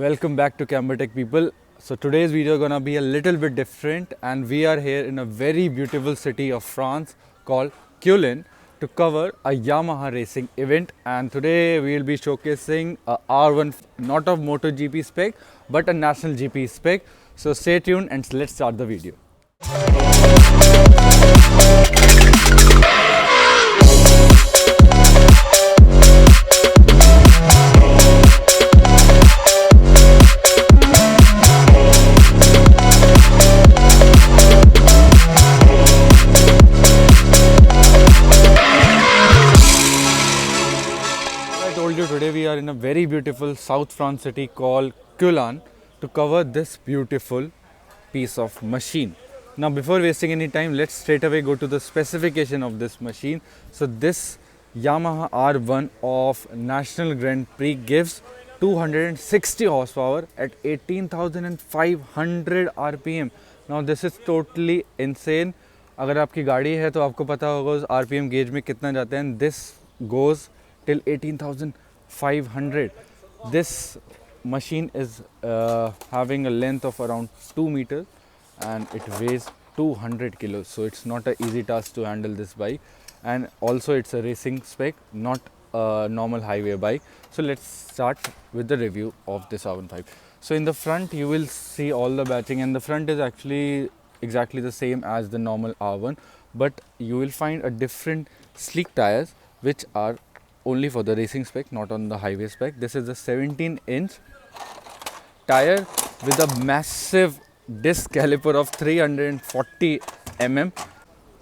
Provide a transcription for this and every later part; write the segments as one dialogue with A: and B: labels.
A: Welcome back to Camber Tech people. So today's video is gonna be a little bit different, and we are here in a very beautiful city of France called Cullin to cover a Yamaha racing event. And today we will be showcasing a R1, not of MotoGP spec but a national GP spec. So stay tuned and let's start the video. Today we are in a very beautiful South France city called Culan to cover this beautiful piece of machine. Now before wasting any time, let's straight away go to the specification of this machine. So this Yamaha R1 of National Grand Prix gives 260 horsepower at 18,500 RPM. Now this is totally insane. अगर आपकी गाड़ी है तो आपको पता होगा उस RPM gauge में कितना जाते हैं. This goes till 18,500. This machine is having a length of around 2 meters and it weighs 200 kilos. So it's not an easy task to handle this bike, and also it's a racing spec, not a normal highway bike. So let's start with the review of this R15. So in the front you will see all the batching, and the front is actually exactly the same as the normal R1, but you will find a different sleek tires which are only for the racing spec, not on the highway spec. This is a 17-inch tire with a massive disc caliper of 340 mm.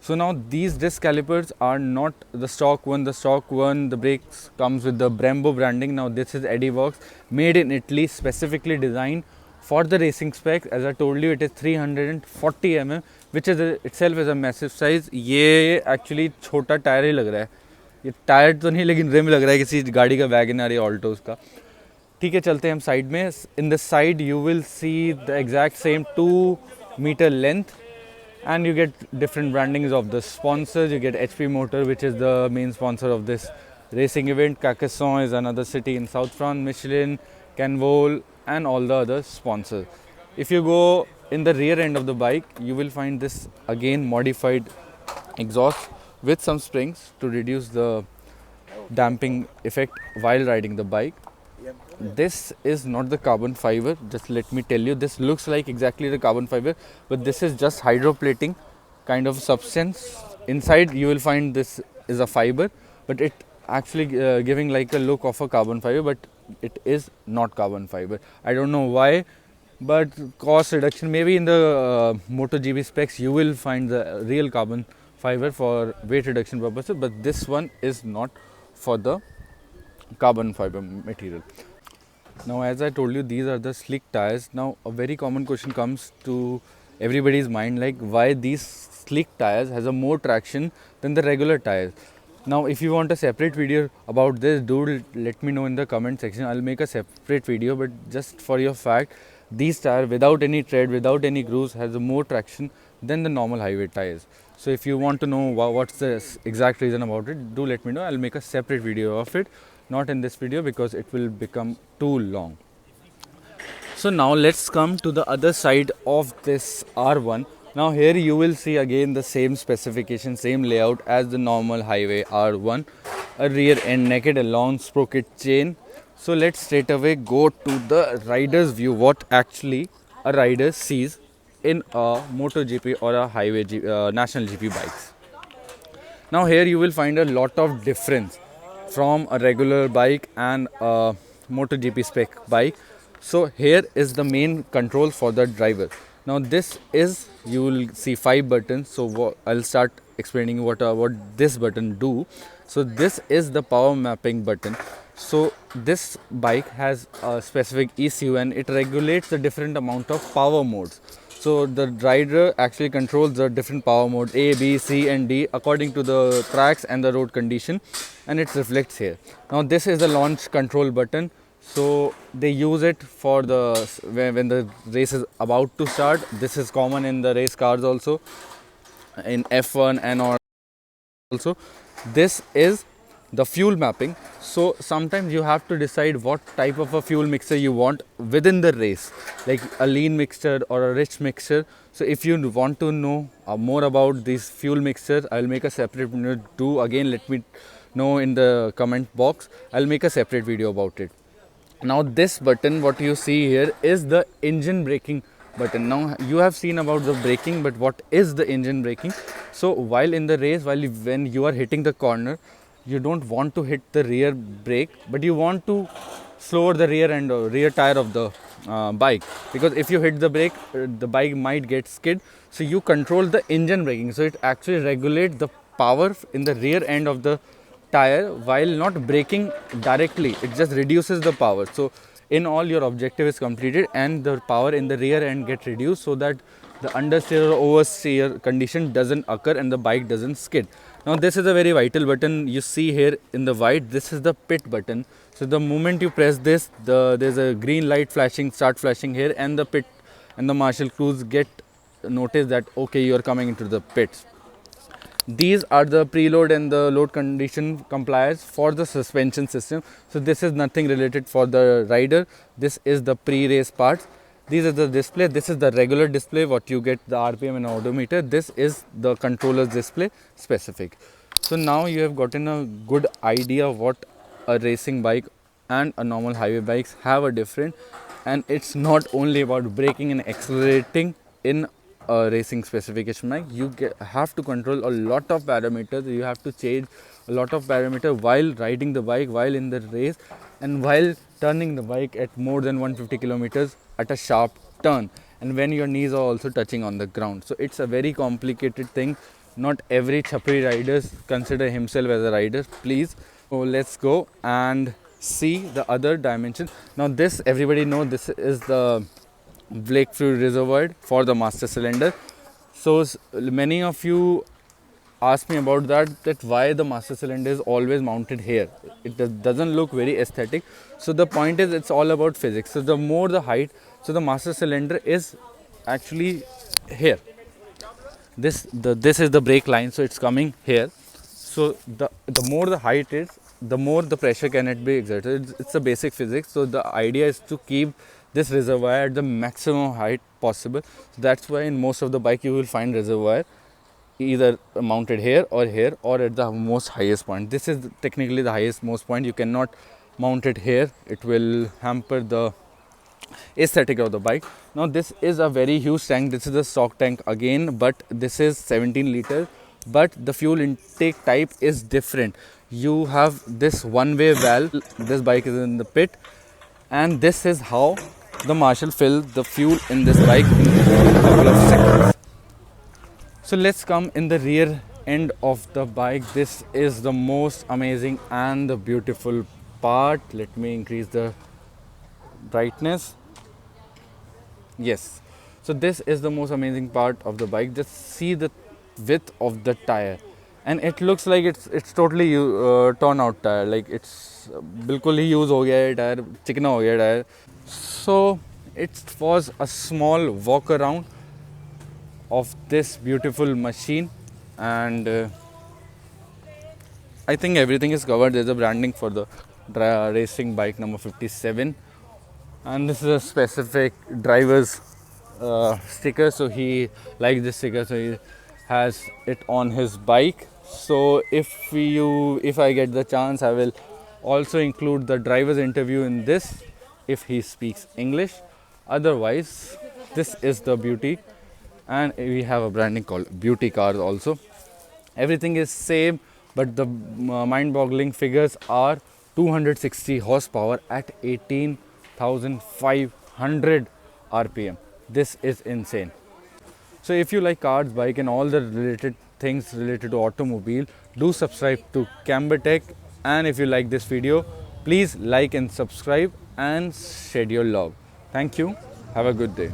A: So now these disc calipers are not the stock one. The stock one, the brakes comes with the Brembo branding. Now this is Ediworks, made in Italy, specifically designed for the racing spec. As I told you, it is 340 mm, which is itself is a massive size. ये actually छोटा tyre ही लग रहा है. ये tyre तो नहीं, लेकिन rim लग रहा है किसी गाड़ी का वैगनर या ऑल्टोस का. ठीक है, चलते हैं हम साइड में. In the side you will see the exact same 2 meter length, and you get different brandings of the sponsors. You get HP Motor, which is the main sponsor of this racing event. Carcassonne is another city in South France. Michelin, Canvol, and all the other sponsors. If you go in the rear end of the bike, you will find this again modified exhaust with some springs to reduce the damping effect while riding the bike. This is not the carbon fiber, just let me tell you. This looks like exactly the carbon fiber, but this is just hydroplating kind of substance. Inside you will find this is a fiber, but it actually giving like a look of a carbon fiber, but it is not carbon fiber. I don't know why, but cost reduction, maybe in the MotoGP specs you will find the real carbon fiber for weight reduction purposes, but this one is not for the carbon fiber material. Now as I told you, these are the slick tires. Now a very common question comes to everybody's mind, like why these slick tires has a more traction than the regular tires. Now if you want a separate video about this, do let me know in the comment section. I'll make a separate video, but just for your fact, these tires without any tread, without any grooves, has a more traction than the normal highway tires. So if you want to know what's the exact reason about it, do let me know. I'll make a separate video of it, not in this video because it will become too long. So now let's come to the other side of this R1. Now here you will see again the same specification, same layout as the normal highway R1, a rear end naked, a long sprocket chain. So let's straight away go to the rider's view, what actually a rider sees in a MotoGP or a highway national GP bikes. Now here you will find a lot of difference from a regular bike and a MotoGP spec bike. So here is the main control for the driver. Now this is, you will see 5 buttons. So I'll start explaining what this button do. So this is the power mapping button. So this bike has a specific ECU and it regulates the different amount of power modes. So the rider actually controls the different power modes A, B, C and D according to the tracks and the road condition, and it reflects here. Now this is the launch control button. So they use it for the when the race is about to start. This is common in the race cars also, in F1 and also. This is the fuel mapping. So sometimes you have to decide what type of a fuel mixture you want within the race, like a lean mixture or a rich mixture. So if you want to know more about these fuel mixtures, I'll make a separate video. Do again, let me know in the comment box. I'll make a separate video about it. Now this button what you see here is the engine braking button. Now you have seen about the braking, but what is the engine braking? So while in the race, when you are hitting the corner, you don't want to hit the rear brake, but you want to slower the rear end or rear tire of the bike, because if you hit the brake, the bike might get skid. So you control the engine braking, so it actually regulates the power in the rear end of the tire while not braking directly. It just reduces the power. So in all, your objective is completed and the power in the rear end get reduced, so that the understeer or oversteer condition doesn't occur and the bike doesn't skid. Now this is a very vital button you see here in the white. This is the pit button. So the moment you press this, there's a green light flashing, start flashing here, and the pit and the marshal crews get notice that okay, you are coming into the pits. These are the preload and the load condition compliers for the suspension system. So this is nothing related for the rider. This is the pre-race parts. These are the display. This is the regular display what you get, the RPM and odometer. This is the controller's display specific. So now you have gotten a good idea what a racing bike and a normal highway bikes have a different, and it's not only about braking and accelerating in a racing specification bike. You have to control a lot of parameters. You have to change a lot of parameters while riding the bike, while in the race, and while turning the bike at more than 150 kilometers at a sharp turn, and when your knees are also touching on the ground. So it's a very complicated thing. Not every chapri riders consider himself as a rider, please. So let's go and see the other dimension. Now this, everybody know, this is the brake fluid reservoir for the master cylinder. So many of you ask me about that why the master cylinder is always mounted here. It doesn't look very aesthetic. So the point is, it's all about physics. So the more the height, so the master cylinder is actually here. This is the brake line, so it's coming here. So the more the height is, the more the pressure cannot be exerted. It's a basic physics. So the idea is to keep this reservoir at the maximum height possible. So that's why in most of the bike you will find reservoir either mounted here or at the most highest point. This is technically the highest most point. You cannot mount it here. It will hamper the aesthetic of the bike. Now this is a very huge tank. This is a stock tank again, but this is 17 liters, but the fuel intake type is different. You have this one-way valve. This bike is in the pit, and this is how the marshal fills the fuel in this bike in a couple of seconds. So let's come in the rear end of the bike. This is the most amazing and the beautiful part. Let me increase the brightness. Yes, so this is the most amazing part of the bike. Just see the width of the tire, and it looks like it's totally torn out tire, like it's बिल्कुल ही use हो गया है tyre, चिकना हो गया tyre. So it was a small walk around of this beautiful machine, and I think everything is covered. There's a branding for the racing bike number 57, and this is a specific driver's sticker. So he likes this sticker, so he has it on his bike. So if I get the chance, I will also include the driver's interview in this if he speaks English. Otherwise, this is the beauty, and we have a branding called Beauty Cars also. Everything is same, but the mind-boggling figures are 260 horsepower at 18,500 RPM. This is insane. So if you like cars, bike and all the related things related to automobile, do subscribe to Camber Tech. And if you like this video, please like and subscribe and share your love. Thank you. Have a good day.